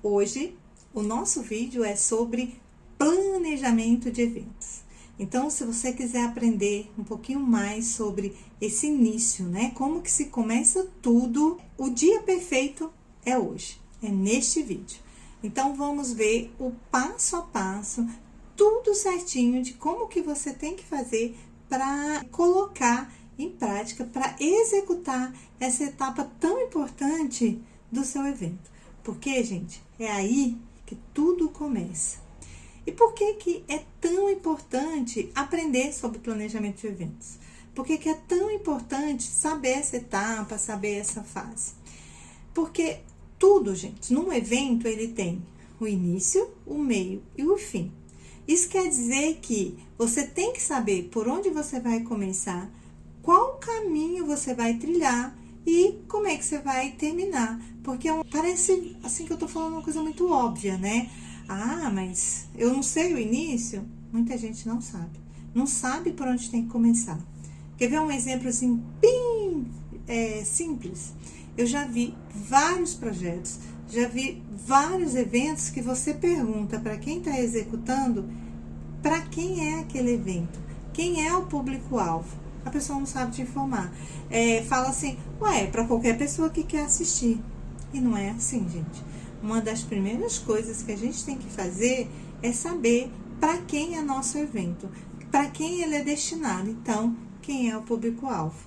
Hoje, o nosso vídeo é sobre planejamento de eventos. Então, se você quiser aprender um pouquinho mais sobre esse início, né? Como que se começa tudo, o dia perfeito é hoje, é neste vídeo. Então, vamos ver o passo a passo, tudo certinho de como que você tem que fazer para colocar em prática, para executar essa etapa tão importante do seu evento. Porque, gente, é aí que tudo começa. E por que que é tão importante aprender sobre planejamento de eventos? Por que que é tão importante saber essa etapa, saber essa fase? Porque tudo, gente, num evento ele tem o início, o meio e o fim. Isso quer dizer que você tem que saber por onde você vai começar, qual caminho você vai trilhar e como é que você vai terminar. Porque parece assim que eu tô falando uma coisa muito óbvia, né? Ah, mas eu não sei o início? Muita gente não sabe. Não sabe por onde tem que começar. Quer ver um exemplo assim, bem simples? Eu já vi vários projetos, já vi vários eventos que você pergunta para quem está executando, para quem é aquele evento, quem é o público-alvo. A pessoa não sabe te informar. Fala assim, ué, para qualquer pessoa que quer assistir. E não é assim, gente. Uma das primeiras coisas que a gente tem que fazer é saber para quem é nosso evento, para quem ele é destinado. Então, quem é o público-alvo.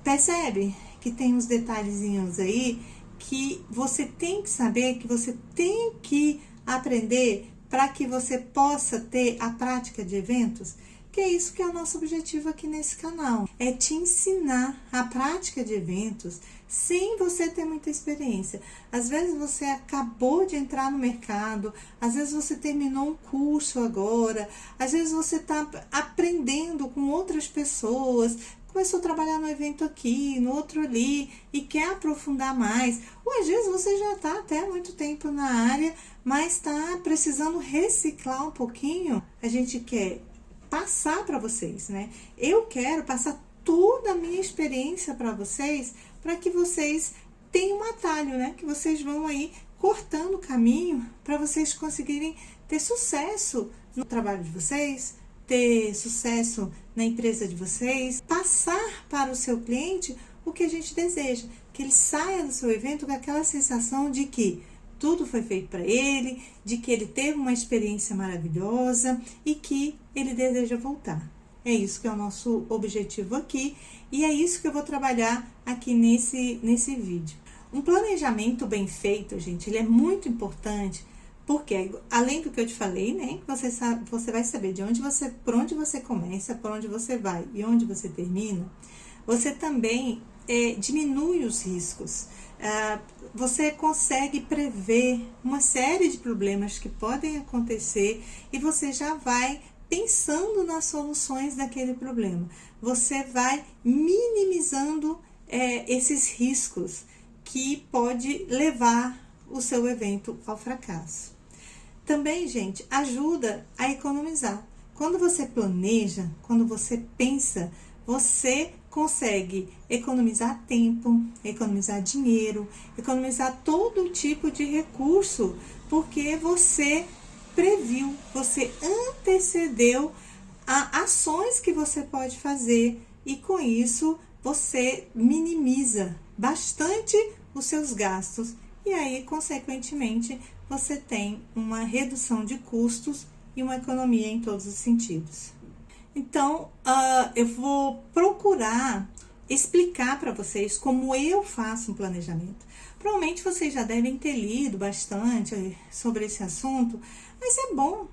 Percebe que tem uns detalhezinhos aí que você tem que saber, que você tem que aprender para que você possa ter a prática de eventos? Que é isso que é o nosso objetivo aqui nesse canal. É te ensinar a prática de eventos sem você ter muita experiência. Às vezes você acabou de entrar no mercado, às vezes você terminou um curso agora, às vezes você está aprendendo com outras pessoas, começou a trabalhar no evento aqui, no outro ali, e quer aprofundar mais. Ou às vezes você já está até há muito tempo na área, mas está precisando reciclar um pouquinho. A gente quer passar para vocês, né? Eu quero passar toda a minha experiência para vocês, para que vocês tenham um atalho, né? Que vocês vão aí cortando o caminho para vocês conseguirem ter sucesso no trabalho de vocês, ter sucesso na empresa de vocês, passar para o seu cliente o que a gente deseja, que ele saia do seu evento com aquela sensação de que tudo foi feito para ele, de que ele teve uma experiência maravilhosa e que ele deseja voltar. É isso que é o nosso objetivo aqui e é isso que eu vou trabalhar aqui nesse vídeo. Um planejamento bem feito, gente, ele é muito importante porque, além do que eu te falei, né, você vai saber por onde você começa, por onde você vai e onde você termina, você também diminui os riscos. Você consegue prever uma série de problemas que podem acontecer e você já vai pensando nas soluções daquele problema. Você vai minimizando esses riscos que pode levar o seu evento ao fracasso. Também, gente, ajuda a economizar. Quando você planeja, quando você pensa, você consegue economizar tempo, economizar dinheiro, economizar todo tipo de recurso, porque você previu, você antecedeu a ações que você pode fazer e com isso você minimiza bastante os seus gastos e aí, consequentemente, você tem uma redução de custos e uma economia em todos os sentidos. Então, eu vou procurar explicar para vocês como eu faço um planejamento. Provavelmente vocês já devem ter lido bastante sobre esse assunto, mas é bom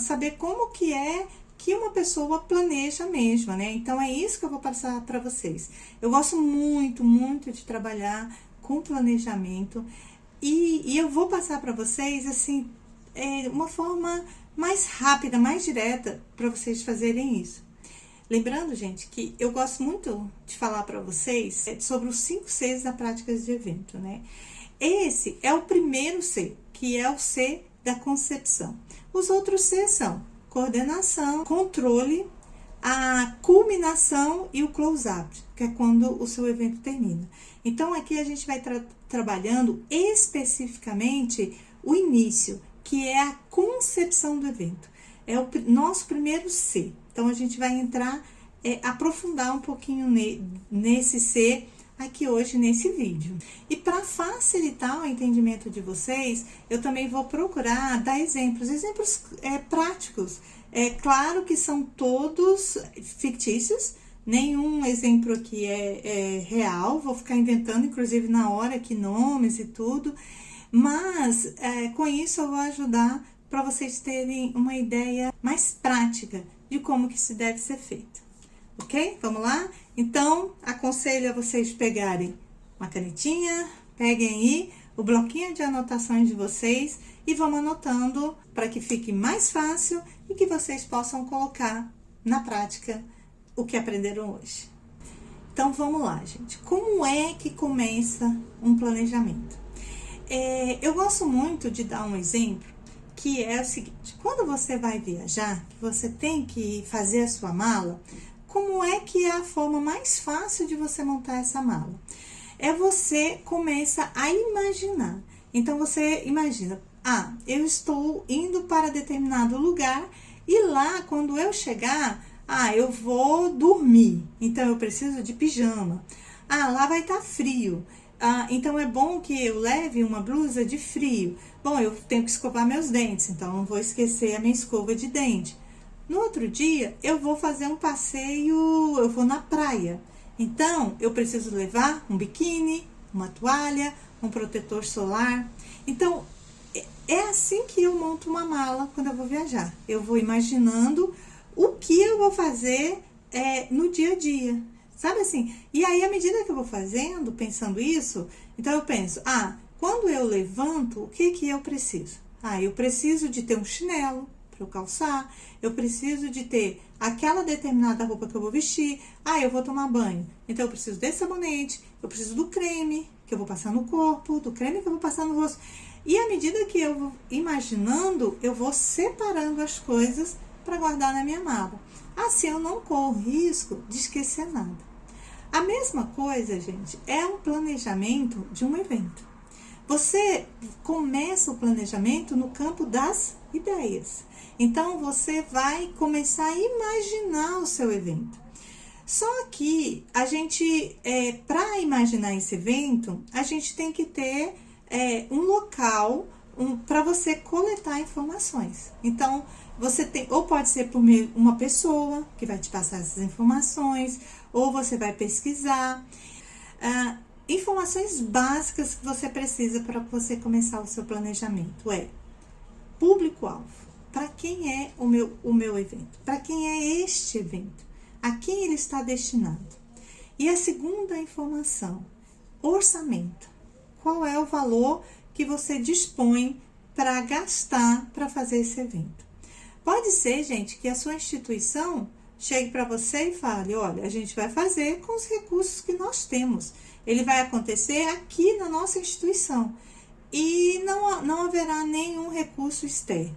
saber como que é que uma pessoa planeja mesmo, né? Então, é isso que eu vou passar para vocês. Eu gosto muito, muito de trabalhar com planejamento e eu vou passar para vocês, assim, uma forma mais rápida, mais direta para vocês fazerem isso. Lembrando, gente, que eu gosto muito de falar para vocês sobre os 5 Cs da prática de evento, né? Esse é o primeiro C, que é o C da concepção. Os outros C são coordenação, controle, a culminação e o close-up, que é quando o seu evento termina. Então, aqui a gente vai trabalhando especificamente o início, que é a concepção do evento. É o nosso primeiro C. Então, a gente vai entrar, aprofundar um pouquinho nesse C aqui hoje nesse vídeo. E para facilitar o entendimento de vocês, eu também vou procurar dar exemplos práticos. É claro que são todos fictícios, nenhum exemplo aqui é real, vou ficar inventando, inclusive na hora aqui nomes e tudo, mas com isso eu vou ajudar para vocês terem uma ideia mais prática de como que isso deve ser feito. Ok? Vamos lá? Então, aconselho a vocês pegarem uma canetinha, peguem aí o bloquinho de anotações de vocês e vão anotando para que fique mais fácil e que vocês possam colocar na prática o que aprenderam hoje. Então, vamos lá, gente. Como é que começa um planejamento? Eu gosto muito de dar um exemplo, que é o seguinte: quando você vai viajar, que você tem que fazer a sua mala, como é que é a forma mais fácil de você montar essa mala? Você começa a imaginar. Então, você imagina, eu estou indo para determinado lugar e lá, quando eu chegar, eu vou dormir, então eu preciso de pijama. Lá vai estar frio. Então é bom que eu leve uma blusa de frio. Bom, eu tenho que escovar meus dentes, então não vou esquecer a minha escova de dente. No outro dia, eu vou fazer um passeio, eu vou na praia. Então, eu preciso levar um biquíni, uma toalha, um protetor solar. Então, é assim que eu monto uma mala quando eu vou viajar. Eu vou imaginando o que eu vou fazer no dia a dia. Sabe assim? E aí, à medida que eu vou fazendo, pensando isso, então eu penso, quando eu levanto, o que eu preciso? Eu preciso de ter um chinelo para eu calçar, eu preciso de ter aquela determinada roupa que eu vou vestir, eu vou tomar banho, então eu preciso desse sabonete, eu preciso do creme que eu vou passar no corpo, do creme que eu vou passar no rosto. E à medida que eu vou imaginando, eu vou separando as coisas para guardar na minha mala. Assim eu não corro risco de esquecer nada. A mesma coisa, gente, é um planejamento de um evento. Você começa o planejamento no campo das ideias. Então, você vai começar a imaginar o seu evento. Só que a gente, para imaginar esse evento, a gente tem que ter um local para você coletar informações. Então, você tem, ou pode ser por meio uma pessoa que vai te passar essas informações, ou você vai pesquisar. Informações básicas que você precisa para você começar o seu planejamento público-alvo. Para quem é o meu evento? Para quem é este evento? A quem ele está destinado? E a segunda informação, orçamento. Qual é o valor que você dispõe para gastar para fazer esse evento? Pode ser, gente, que a sua instituição chegue para você e fale, olha, a gente vai fazer com os recursos que nós temos. Ele vai acontecer aqui na nossa instituição e não haverá nenhum recurso externo.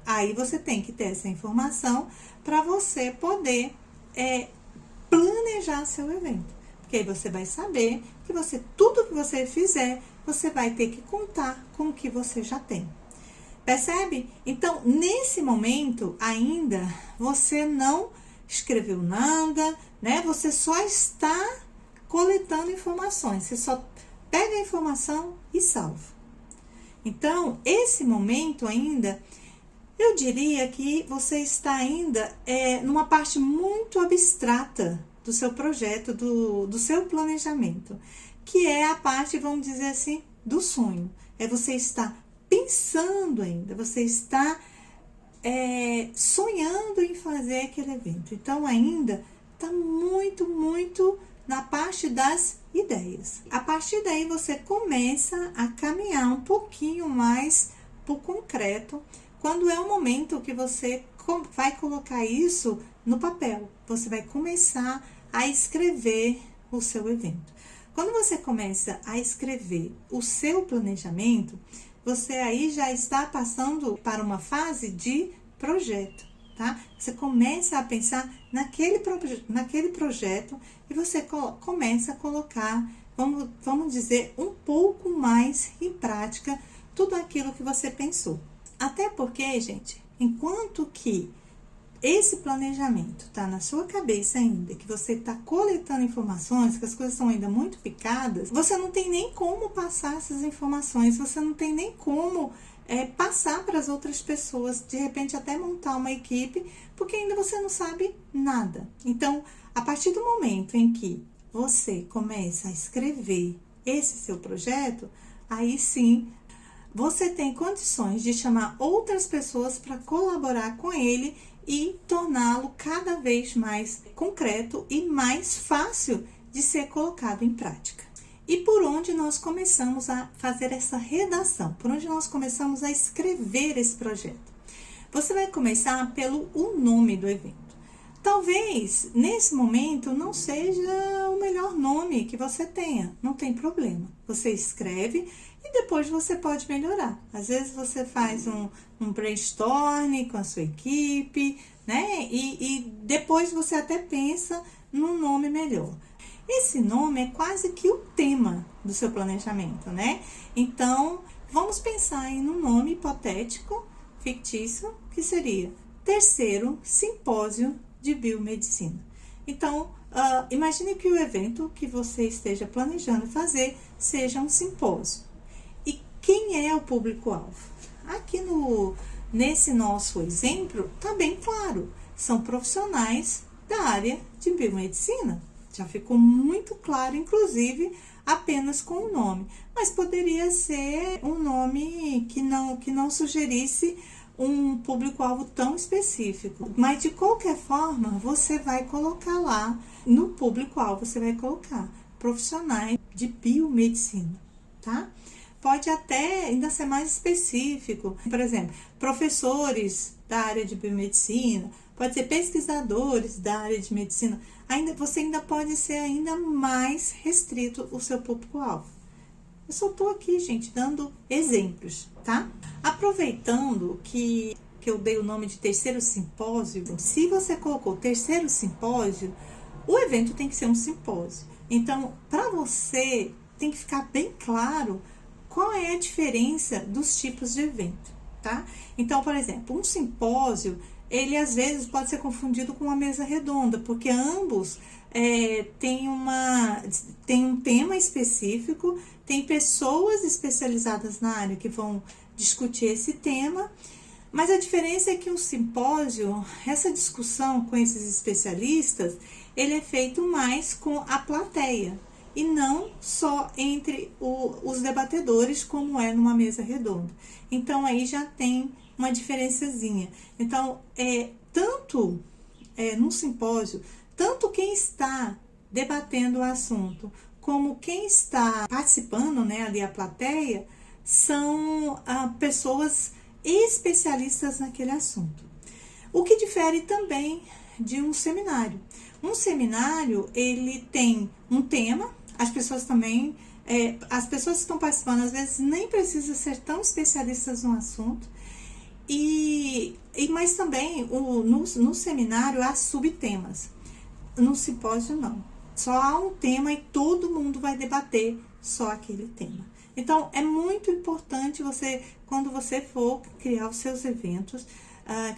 Aí você tem que ter essa informação para você poder planejar seu evento. Porque aí você vai saber que tudo que você fizer, você vai ter que contar com o que você já tem. Percebe? Então, nesse momento ainda, você não escreveu nada, né? Você só está coletando informações. Você só pega a informação e salva. Então, esse momento ainda, eu diria que você está ainda numa parte muito abstrata do seu projeto, do seu planejamento, que é a parte, vamos dizer assim, do sonho. Você está pensando ainda, você está sonhando em fazer aquele evento. Então, ainda está muito, muito na parte das ideias. A partir daí, você começa a caminhar um pouquinho mais para o concreto, quando é o momento que você vai colocar isso no papel. Você vai começar a escrever o seu evento. Quando você começa a escrever o seu planejamento, você aí já está passando para uma fase de projeto, tá? Você começa a pensar naquele projeto e você começa a colocar vamos dizer, um pouco mais em prática tudo aquilo que você pensou. Até porque, gente, enquanto que esse planejamento está na sua cabeça ainda, que você está coletando informações, que as coisas são ainda muito picadas, você não tem nem como passar essas informações, você não tem nem como passar para as outras pessoas, de repente até montar uma equipe, porque ainda você não sabe nada. Então, a partir do momento em que você começa a escrever esse seu projeto, aí sim você tem condições de chamar outras pessoas para colaborar com ele e torná-lo cada vez mais concreto e mais fácil de ser colocado em prática. E por onde nós começamos a fazer essa redação? Por onde nós começamos a escrever esse projeto? Você vai começar pelo nome do evento. Talvez, nesse momento, não seja o melhor nome que você tenha, não tem problema. Você escreve e depois você pode melhorar. Às vezes você faz um brainstorm com a sua equipe, né? E depois você até pensa num nome melhor. Esse nome é quase que o tema do seu planejamento, né? Então, vamos pensar em um nome hipotético, fictício, que seria Terceiro Simpósio de Biomedicina. Então, imagine que o evento que você esteja planejando fazer seja um simpósio. E quem é o público-alvo? Aqui nesse nosso exemplo, está bem claro. São profissionais da área de biomedicina. Já ficou muito claro, inclusive, apenas com o nome. Mas poderia ser um nome que não sugerisse um público-alvo tão específico. Mas, de qualquer forma, você vai colocar lá, no público-alvo, você vai colocar profissionais de biomedicina, tá? Pode até ainda ser mais específico. Por exemplo, professores da área de biomedicina, pode ser pesquisadores da área de medicina. Você ainda pode ser ainda mais restrito o seu público-alvo. Eu só estou aqui, gente, dando exemplos, tá? Aproveitando que eu dei o nome de Terceiro Simpósio, se você colocou Terceiro Simpósio, o evento tem que ser um simpósio. Então, para você, tem que ficar bem claro qual é a diferença dos tipos de evento, tá? Então, por exemplo, um simpósio, ele às vezes pode ser confundido com uma mesa redonda, porque ambos têm um tema específico, tem pessoas especializadas na área que vão discutir esse tema, mas a diferença é que um simpósio, essa discussão com esses especialistas, ele é feito mais com a plateia e não só entre os debatedores, como é numa mesa redonda. Então, aí já tem uma diferençazinha. Então, num simpósio, tanto quem está debatendo o assunto, como quem está participando, né, ali a plateia, são pessoas especialistas naquele assunto. O que difere também de um seminário. Um seminário, ele tem um tema, as pessoas que estão participando, às vezes, nem precisam ser tão especialistas no assunto, mas também no seminário há subtemas. No simpósio, não. Só há um tema e todo mundo vai debater só aquele tema. Então, é muito importante quando você for criar os seus eventos,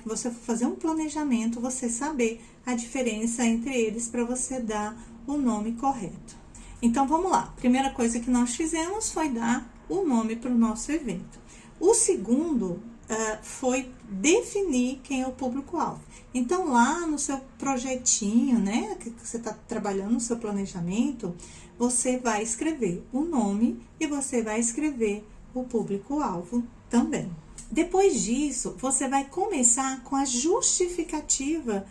que você for fazer um planejamento, você saber a diferença entre eles para você dar o nome correto. Então, vamos lá. Primeira coisa que nós fizemos foi dar o nome para o nosso evento. O segundo foi definir quem é o público-alvo. Então, lá no seu projetinho, né, que você está trabalhando no seu planejamento, você vai escrever o nome e você vai escrever o público-alvo também. Depois disso, você vai começar com a justificativa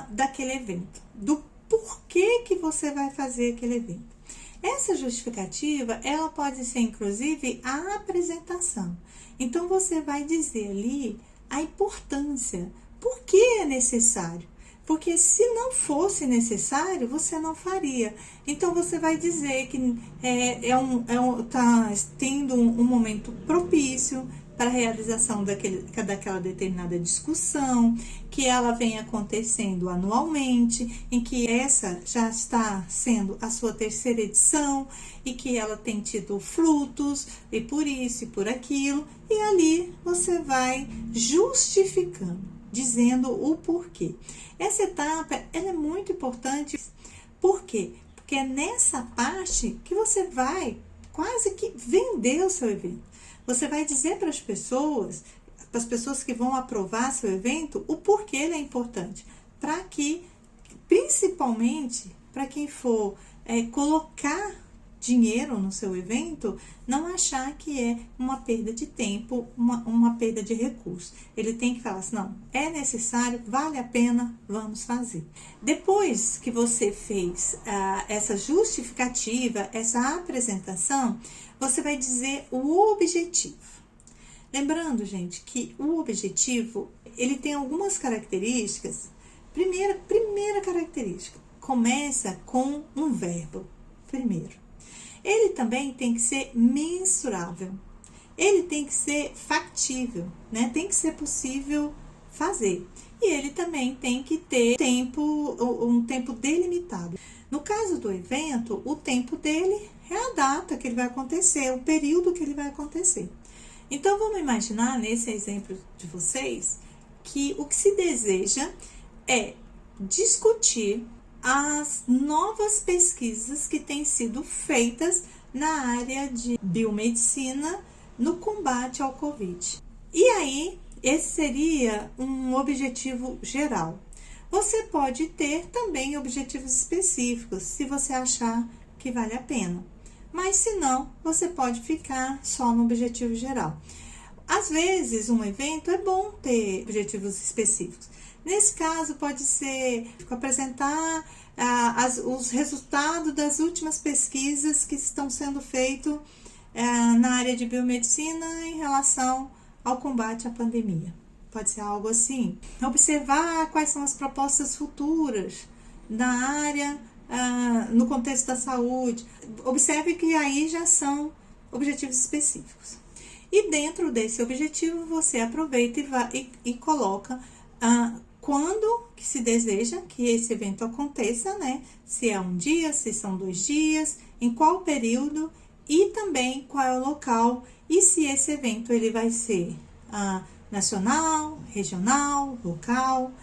daquele evento, do porquê que você vai fazer aquele evento. Essa justificativa, ela pode ser, inclusive, a apresentação. Então, você vai dizer ali a importância, por que é necessário. Porque se não fosse necessário, você não faria. Então você vai dizer que tá tendo um momento propício para a realização daquela determinada discussão, que ela vem acontecendo anualmente, em que essa já está sendo a sua terceira edição e que ela tem tido frutos, e por isso e por aquilo, e ali você vai justificando, dizendo o porquê. Essa etapa ela é muito importante. Por quê? Porque é nessa parte que você vai quase que vender o seu evento. Você vai dizer para as pessoas que vão aprovar seu evento, o porquê ele é importante. Para que, principalmente, para quem for colocar dinheiro no seu evento, não achar que é uma perda de tempo, uma perda de recurso. Ele tem que falar assim, não, é necessário, vale a pena, vamos fazer. Depois que você fez essa justificativa, essa apresentação, você vai dizer o objetivo. Lembrando, gente, que o objetivo, ele tem algumas características. Primeira característica, começa com um verbo, primeiro. Ele também tem que ser mensurável. Ele tem que ser factível, né? Tem que ser possível fazer. E ele também tem que ter um tempo delimitado. No caso do evento, o tempo dele é a data que ele vai acontecer, o período que ele vai acontecer. Então, vamos imaginar, nesse exemplo de vocês, que o que se deseja é discutir as novas pesquisas que têm sido feitas na área de biomedicina no combate ao Covid. E aí, esse seria um objetivo geral. Você pode ter também objetivos específicos, se você achar que vale a pena. Mas se não, você pode ficar só no objetivo geral. Às vezes, um evento é bom ter objetivos específicos. Nesse caso, pode ser apresentar os resultados das últimas pesquisas que estão sendo feitas na área de biomedicina em relação ao combate à pandemia. Pode ser algo assim. Observar quais são as propostas futuras na área, no contexto da saúde. Observe que aí já são objetivos específicos. E dentro desse objetivo, você aproveita e coloca quando que se deseja que esse evento aconteça, né? Se é um dia, se são 2 dias, em qual período e também qual é o local e se esse evento ele vai ser nacional, regional, local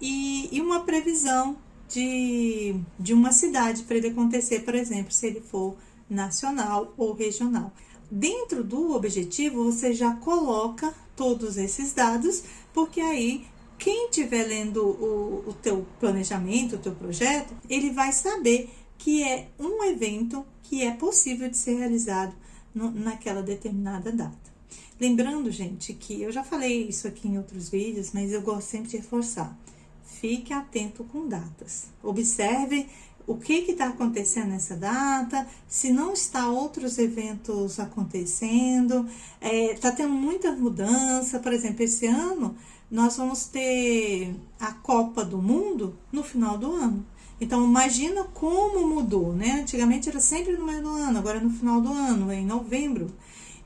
e uma previsão de uma cidade para ele acontecer, por exemplo, se ele for nacional ou regional. Dentro do objetivo, você já coloca todos esses dados, porque aí quem estiver lendo o teu planejamento, o teu projeto, ele vai saber que é um evento que é possível de ser realizado naquela determinada data. Lembrando, gente, que eu já falei isso aqui em outros vídeos, mas eu gosto sempre de reforçar. Fique atento com datas. Observe o que está acontecendo nessa data, se não está outros eventos acontecendo, está tendo muita mudança. Por exemplo, esse ano nós vamos ter a Copa do Mundo no final do ano. Então, imagina como mudou, né? Antigamente era sempre no meio do ano, agora é no final do ano, em novembro.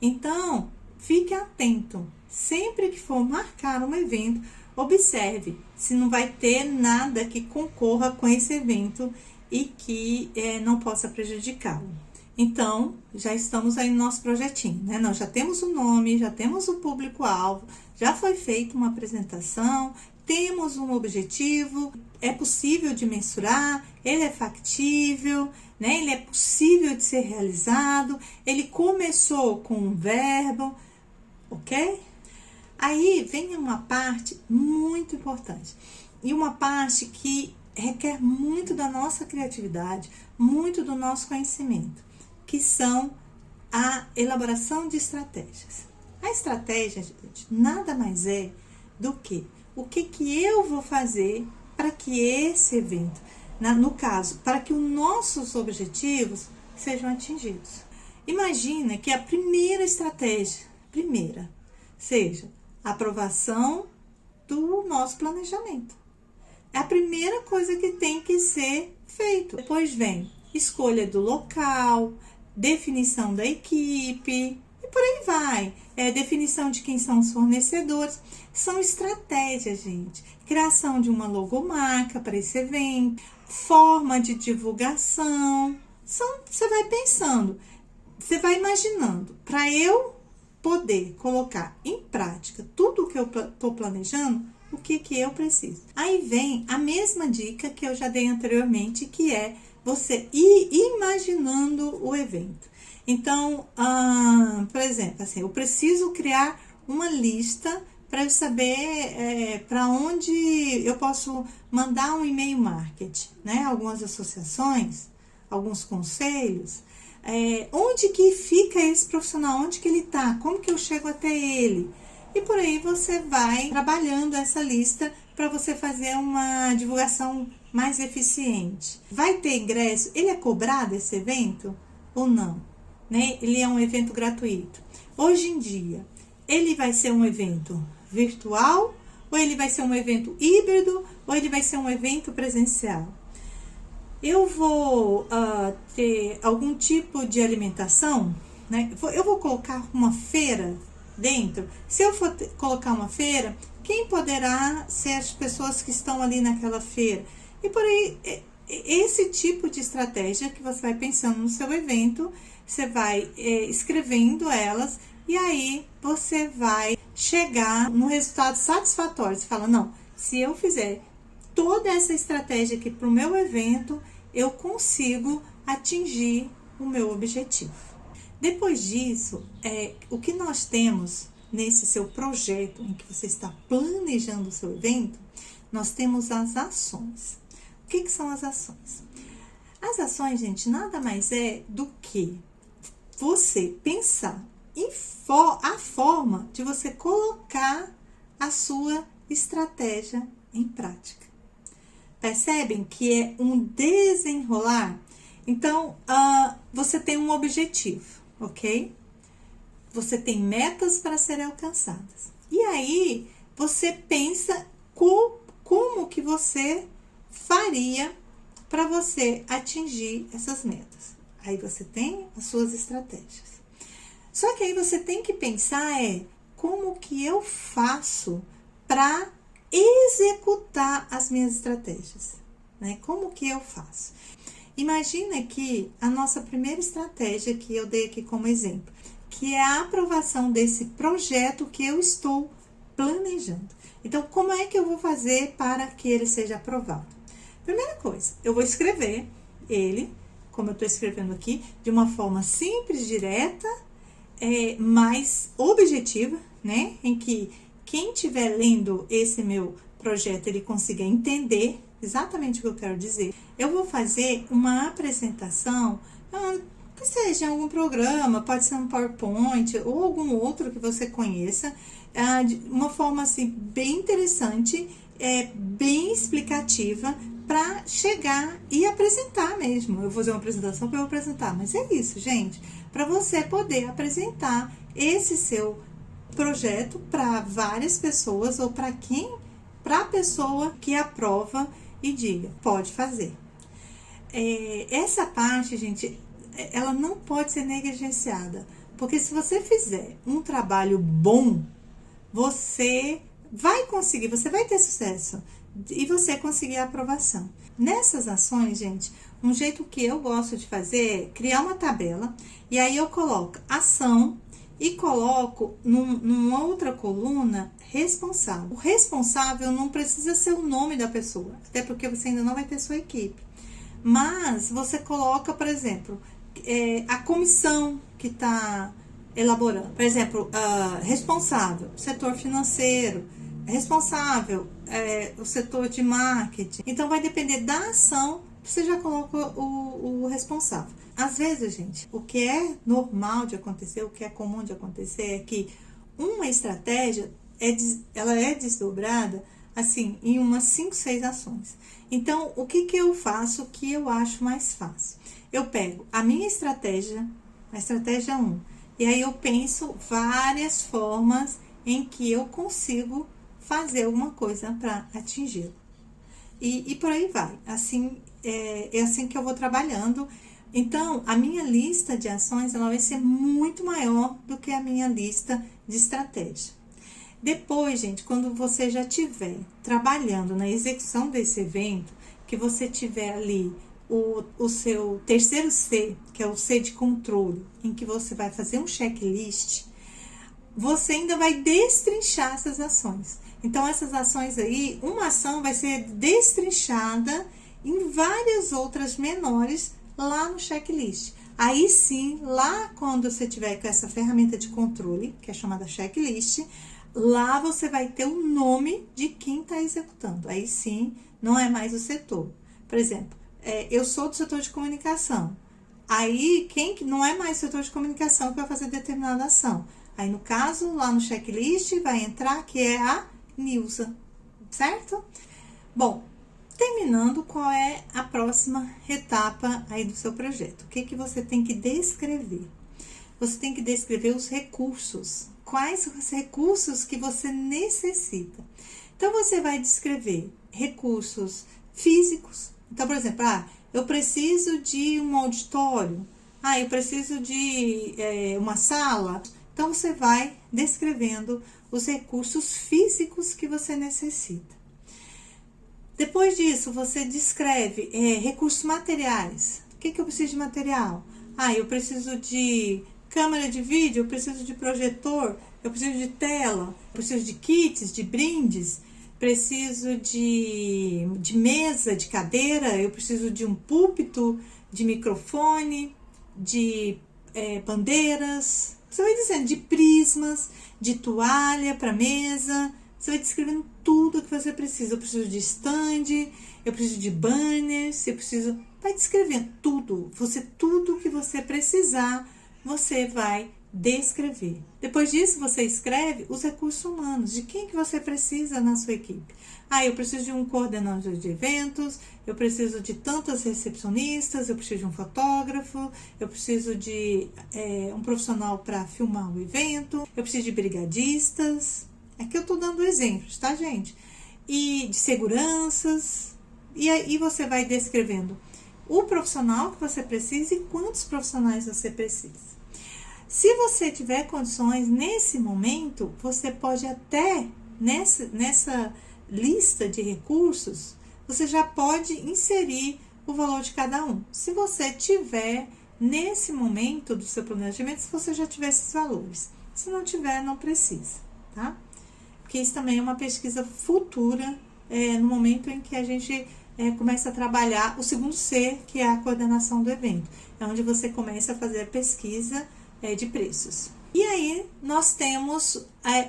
Então, fique atento. Sempre que for marcar um evento, observe se não vai ter nada que concorra com esse evento e que não possa prejudicá-lo. Então, já estamos aí no nosso projetinho, né? Nós já temos o nome, já temos o público-alvo, já foi feita uma apresentação, temos um objetivo, é possível de mensurar, ele é factível, né? Ele é possível de ser realizado, ele começou com um verbo, ok? Aí vem uma parte muito importante, e uma parte que requer muito da nossa criatividade, muito do nosso conhecimento, que são a elaboração de estratégias. A estratégia, gente, nada mais é do que o que eu vou fazer para que esse evento, no caso, para que os nossos objetivos sejam atingidos. Imagina que a primeira estratégia, seja a aprovação do nosso planejamento. É a primeira coisa que tem que ser feito. Depois vem escolha do local, definição da equipe e por aí vai. Definição de quem são os fornecedores. São estratégias, gente. Criação de uma logomarca para esse evento, forma de divulgação. Você vai pensando, você vai imaginando. Para eu poder colocar em prática tudo o que eu estou planejando, o que eu preciso. Aí vem a mesma dica que eu já dei anteriormente, que é você ir imaginando o evento. Então, por exemplo, assim, eu preciso criar uma lista para eu saber para onde eu posso mandar um e-mail marketing, né? Algumas associações, alguns conselhos. Onde que fica esse profissional? Onde que ele tá? Como que eu chego até ele? E por aí você vai trabalhando essa lista para você fazer uma divulgação mais eficiente. Vai ter ingresso? Ele é cobrado esse evento ou não? Né? Ele é um evento gratuito. Hoje em dia, ele vai ser um evento virtual, ou ele vai ser um evento híbrido, ou ele vai ser um evento presencial? Eu vou ter algum tipo de alimentação, né? Eu vou colocar uma feira dentro. Se eu for colocar uma feira, quem poderá ser as pessoas que estão ali naquela feira? E por aí, esse tipo de estratégia que você vai pensando no seu evento, você vai escrevendo elas, e aí você vai chegar no resultado satisfatório. Você fala, não, se eu fizer toda essa estratégia aqui para o meu evento, eu consigo atingir o meu objetivo. Depois disso, o que nós temos nesse seu projeto, em que você está planejando o seu evento, nós temos as ações. O que são as ações? As ações, gente, nada mais é do que você pensar a forma de você colocar a sua estratégia em prática. Percebem que é um desenrolar? Então, você tem um objetivo, ok? Você tem metas para serem alcançadas. E aí, você pensa como que você faria para você atingir essas metas. Aí você tem as suas estratégias. Só que aí você tem que pensar como que eu faço para executar as minhas estratégias, né? Como que eu faço? Imagina que a nossa primeira estratégia que eu dei aqui como exemplo, que é a aprovação desse projeto que eu estou planejando. Então, como é que eu vou fazer para que ele seja aprovado? Primeira coisa, eu vou escrever ele, como eu estou escrevendo aqui, de uma forma simples, direta, mais objetiva, né? Em que quem estiver lendo esse meu projeto, ele consiga entender exatamente o que eu quero dizer. Eu vou fazer uma apresentação, que seja em algum programa, pode ser um PowerPoint ou algum outro que você conheça, de uma forma assim bem interessante, bem explicativa, para chegar e apresentar mesmo. Eu vou fazer uma apresentação para eu apresentar, mas é isso, gente, para você poder apresentar esse seu projeto para várias pessoas, ou para a pessoa que aprova e diga, pode fazer. Essa parte, gente, ela não pode ser negligenciada, porque se você fizer um trabalho bom, você vai conseguir, você vai ter sucesso e você conseguir a aprovação. Nessas ações, gente, um jeito que eu gosto de fazer é criar uma tabela, e aí eu coloco ação e coloco numa outra coluna responsável. O responsável não precisa ser o nome da pessoa, até porque você ainda não vai ter sua equipe. Mas você coloca, por exemplo, a comissão que está elaborando. Por exemplo, responsável, setor financeiro, responsável, o setor de marketing. Então, vai depender da ação, você já coloca o responsável. Às vezes, gente, o que é normal de acontecer, o que é comum de acontecer é que uma estratégia, ela é desdobrada, assim, em umas 5, 6 ações. Então, o que eu faço que eu acho mais fácil? Eu pego a minha estratégia, a estratégia 1, e aí eu penso várias formas em que eu consigo fazer alguma coisa para atingi-lo. e por aí vai. Assim, é assim que eu vou trabalhando. Então, a minha lista de ações, ela vai ser muito maior do que a minha lista de estratégia. Depois, gente, quando você já estiver trabalhando na execução desse evento, que você tiver ali o seu terceiro C, que é o C de controle, em que você vai fazer um checklist, você ainda vai destrinchar essas ações. Então, essas ações aí, uma ação vai ser destrinchada em várias outras menores lá no checklist. Aí sim, lá quando você tiver com essa ferramenta de controle, que é chamada checklist, lá você vai ter o nome de quem está executando. Aí sim, não é mais o setor. Por exemplo, eu sou do setor de comunicação. Aí, quem que não é mais o setor de comunicação que vai fazer determinada ação? Aí, no caso, lá no checklist, vai entrar que é a Nilza, certo? Bom, terminando, qual é a próxima etapa aí do seu projeto? O que que você tem que descrever? Você tem que descrever os recursos. Quais são os recursos que você necessita? Então, você vai descrever recursos físicos. Então, por exemplo, eu preciso de um auditório. Eu preciso de uma sala. Então, você vai descrevendo os recursos físicos que você necessita. Depois disso, você descreve recursos materiais. O que eu preciso de material? Eu preciso de câmera de vídeo, eu preciso de projetor, eu preciso de tela, eu preciso de kits, de brindes, preciso de mesa, de cadeira, eu preciso de um púlpito, de microfone, de bandeiras. Você vai dizendo de prismas, de toalha para mesa. Você vai descrevendo tudo que você precisa. Eu preciso de stand, eu preciso de banners, eu preciso... Vai descrevendo tudo. Tudo que você precisar, você vai descrever. Depois disso, você escreve os recursos humanos. De quem que você precisa na sua equipe? Eu preciso de um coordenador de eventos, eu preciso de tantas recepcionistas, eu preciso de um fotógrafo, eu preciso de um profissional para filmar o evento, eu preciso de brigadistas. Aqui eu tô dando exemplos, tá, gente? E de seguranças. E aí você vai descrevendo o profissional que você precisa e quantos profissionais você precisa. Se você tiver condições nesse momento, você pode até, nessa lista de recursos, você já pode inserir o valor de cada um. Se você tiver, nesse momento do seu planejamento, se você já tiver esses valores. Se não tiver, não precisa, tá? Porque isso também é uma pesquisa futura, no momento em que a gente começa a trabalhar o segundo C, que é a coordenação do evento. É onde você começa a fazer a pesquisa de preços. E aí, nós temos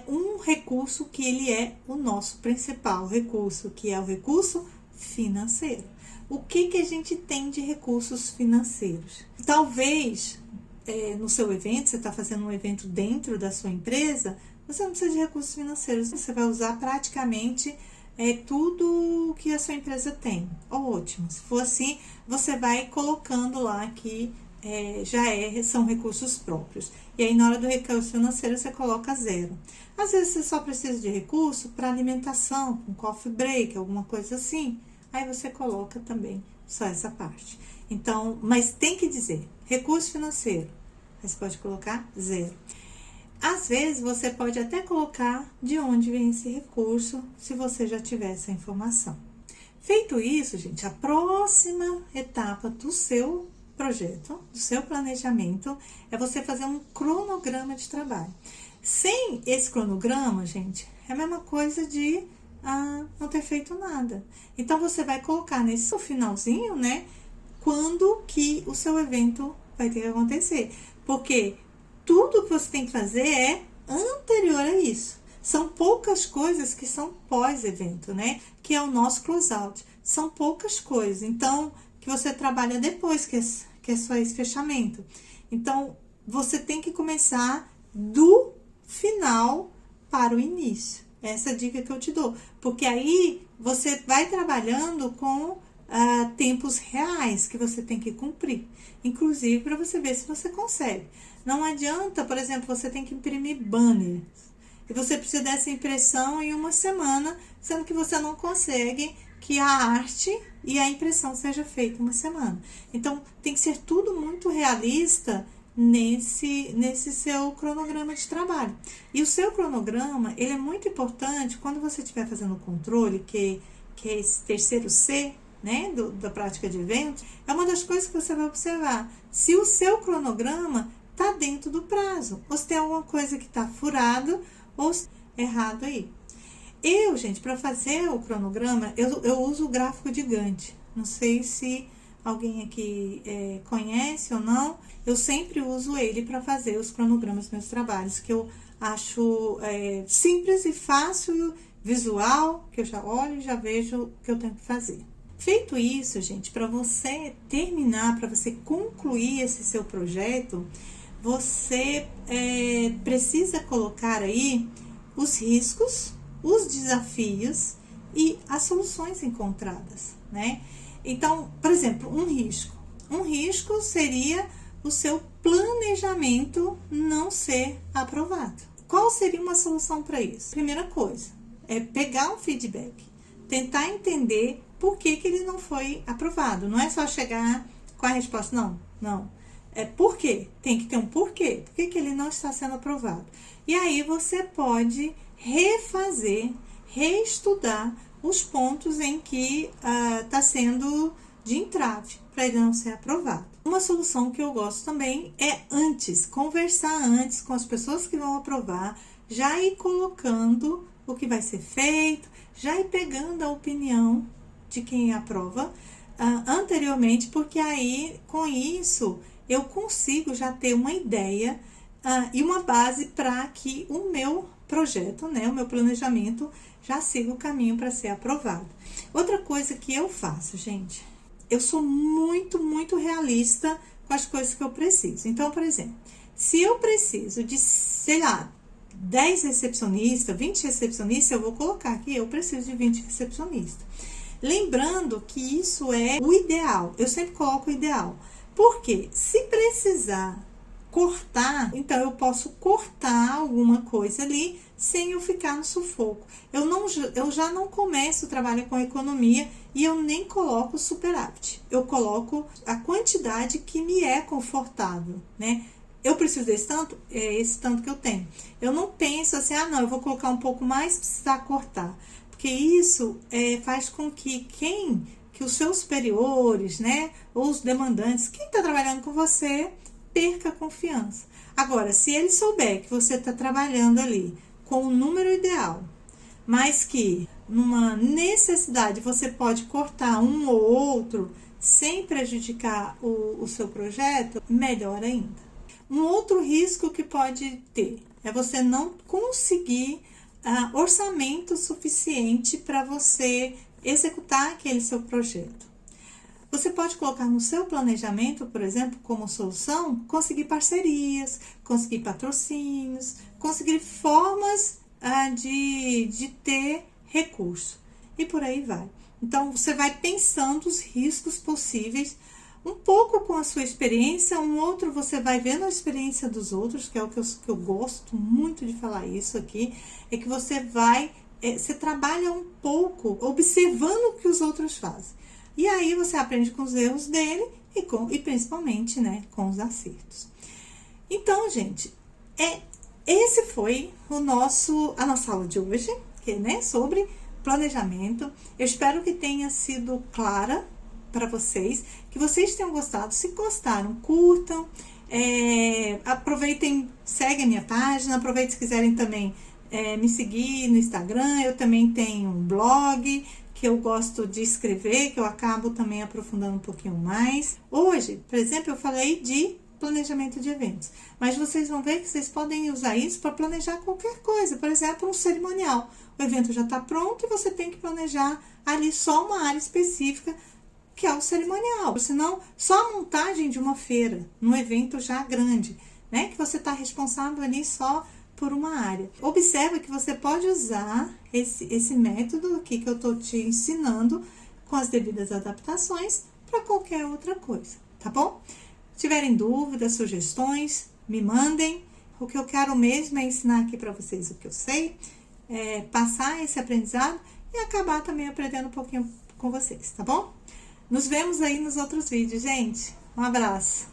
um recurso que ele é o nosso principal recurso, que é o recurso financeiro. O que a gente tem de recursos financeiros? Talvez, no seu evento, você está fazendo um evento dentro da sua empresa, você não precisa de recursos financeiros, você vai usar praticamente tudo que a sua empresa tem. Ótimo, se for assim, você vai colocando lá que são recursos próprios. E aí, na hora do recurso financeiro, você coloca 0. Às vezes, você só precisa de recurso para alimentação, um coffee break, alguma coisa assim. Aí, você coloca também só essa parte. Então, mas tem que dizer, recurso financeiro. Aí, você pode colocar 0. Às vezes, você pode até colocar de onde vem esse recurso, se você já tiver essa informação. Feito isso, gente, a próxima etapa do seu projeto, do seu planejamento, é você fazer um cronograma de trabalho. Sem esse cronograma, gente, é a mesma coisa de não ter feito nada. Então, você vai colocar nesse finalzinho, né, quando que o seu evento vai ter que acontecer. Porque tudo que você tem que fazer é anterior a isso. São poucas coisas que são pós-evento, né? Que é o nosso close-out. São poucas coisas. Então, que você trabalha depois, que é só esse fechamento. Então, você tem que começar do final para o início. Essa é a dica que eu te dou. Porque aí, você vai trabalhando com tempos reais que você tem que cumprir. Inclusive, para você ver se você consegue. Não adianta, por exemplo, você tem que imprimir banners. E você precisa dessa impressão em uma semana, sendo que você não consegue que a arte e a impressão seja feita uma semana. Então, tem que ser tudo muito realista nesse seu cronograma de trabalho. E o seu cronograma, ele é muito importante quando você estiver fazendo o controle, que é esse terceiro C, né, da prática de eventos. É uma das coisas que você vai observar. Se o seu cronograma está dentro do prazo, ou se tem alguma coisa que está furado ou errado aí. Gente, para fazer o cronograma, eu uso o gráfico de Gantt. Não sei se alguém aqui conhece ou não. Eu sempre uso ele para fazer os cronogramas dos meus trabalhos, que eu acho simples e fácil, visual, que eu já olho e já vejo o que eu tenho que fazer. Feito isso, gente, para você terminar, para você concluir esse seu projeto, você precisa colocar aí os riscos, os desafios e as soluções encontradas, né? Então, por exemplo, um risco seria o seu planejamento não ser aprovado. Qual seria uma solução para isso? Primeira coisa, é pegar um feedback, tentar entender por que ele não foi aprovado. Não é só chegar com a resposta, não. É por quê? Tem que ter um porquê. Por que ele não está sendo aprovado? E aí você pode refazer, reestudar os pontos em que está sendo de entrave para ele não ser aprovado. Uma solução que eu gosto também é conversar antes com as pessoas que vão aprovar, já ir colocando o que vai ser feito, já ir pegando a opinião de quem aprova anteriormente, porque aí com isso eu consigo já ter uma ideia e uma base para que o meu projeto, né, o meu planejamento já siga o caminho para ser aprovado. Outra coisa que eu faço, gente, eu sou muito, muito realista com as coisas que eu preciso. Então, por exemplo, se eu preciso de, 10 recepcionistas, 20 recepcionistas, eu vou colocar aqui, eu preciso de 20 recepcionistas. Lembrando que isso é o ideal, eu sempre coloco o ideal. Porque se precisar cortar, então eu posso cortar alguma coisa ali sem eu ficar no sufoco. Eu já não começo o trabalho com economia e eu nem coloco superávit. Eu coloco a quantidade que me é confortável, né? Eu preciso desse tanto, é esse tanto que eu tenho. Eu não penso assim, não, eu vou colocar um pouco mais, precisar cortar. Porque isso faz com que os seus superiores, né, ou os demandantes, quem está trabalhando com você, perca a confiança. Agora, se ele souber que você está trabalhando ali com o número ideal, mas que numa necessidade você pode cortar um ou outro sem prejudicar o seu projeto, melhor ainda. Um outro risco que pode ter é você não conseguir orçamento suficiente para você executar aquele seu projeto. Você pode colocar no seu planejamento, por exemplo, como solução, conseguir parcerias, conseguir patrocínios, conseguir formas de ter recurso. E por aí vai. Então, você vai pensando os riscos possíveis, um pouco com a sua experiência, um outro você vai vendo a experiência dos outros, que é o que eu gosto muito de falar isso aqui, é que você você trabalha um pouco observando o que os outros fazem. E aí você aprende com os erros dele e principalmente, né, com os acertos. Então, gente, esse foi a nossa aula de hoje, que, né, sobre planejamento. Eu espero que tenha sido clara para vocês, que vocês tenham gostado. Se gostaram, curtam, aproveitem, seguem a minha página, aproveitem se quiserem também me seguir no Instagram. Eu também tenho um blog que eu gosto de escrever, que eu acabo também aprofundando um pouquinho mais. Hoje, por exemplo, eu falei de planejamento de eventos, mas vocês vão ver que vocês podem usar isso para planejar qualquer coisa, por exemplo, um cerimonial. O evento já está pronto e você tem que planejar ali só uma área específica, que é o cerimonial, senão só a montagem de uma feira, num evento já grande, né, que você está responsável ali só por uma área. Observa que você pode usar esse método aqui que eu estou te ensinando, com as devidas adaptações, para qualquer outra coisa, tá bom? Se tiverem dúvidas, sugestões, me mandem. O que eu quero mesmo é ensinar aqui para vocês o que eu sei, passar esse aprendizado e acabar também aprendendo um pouquinho com vocês, tá bom? Nos vemos aí nos outros vídeos, gente. Um abraço!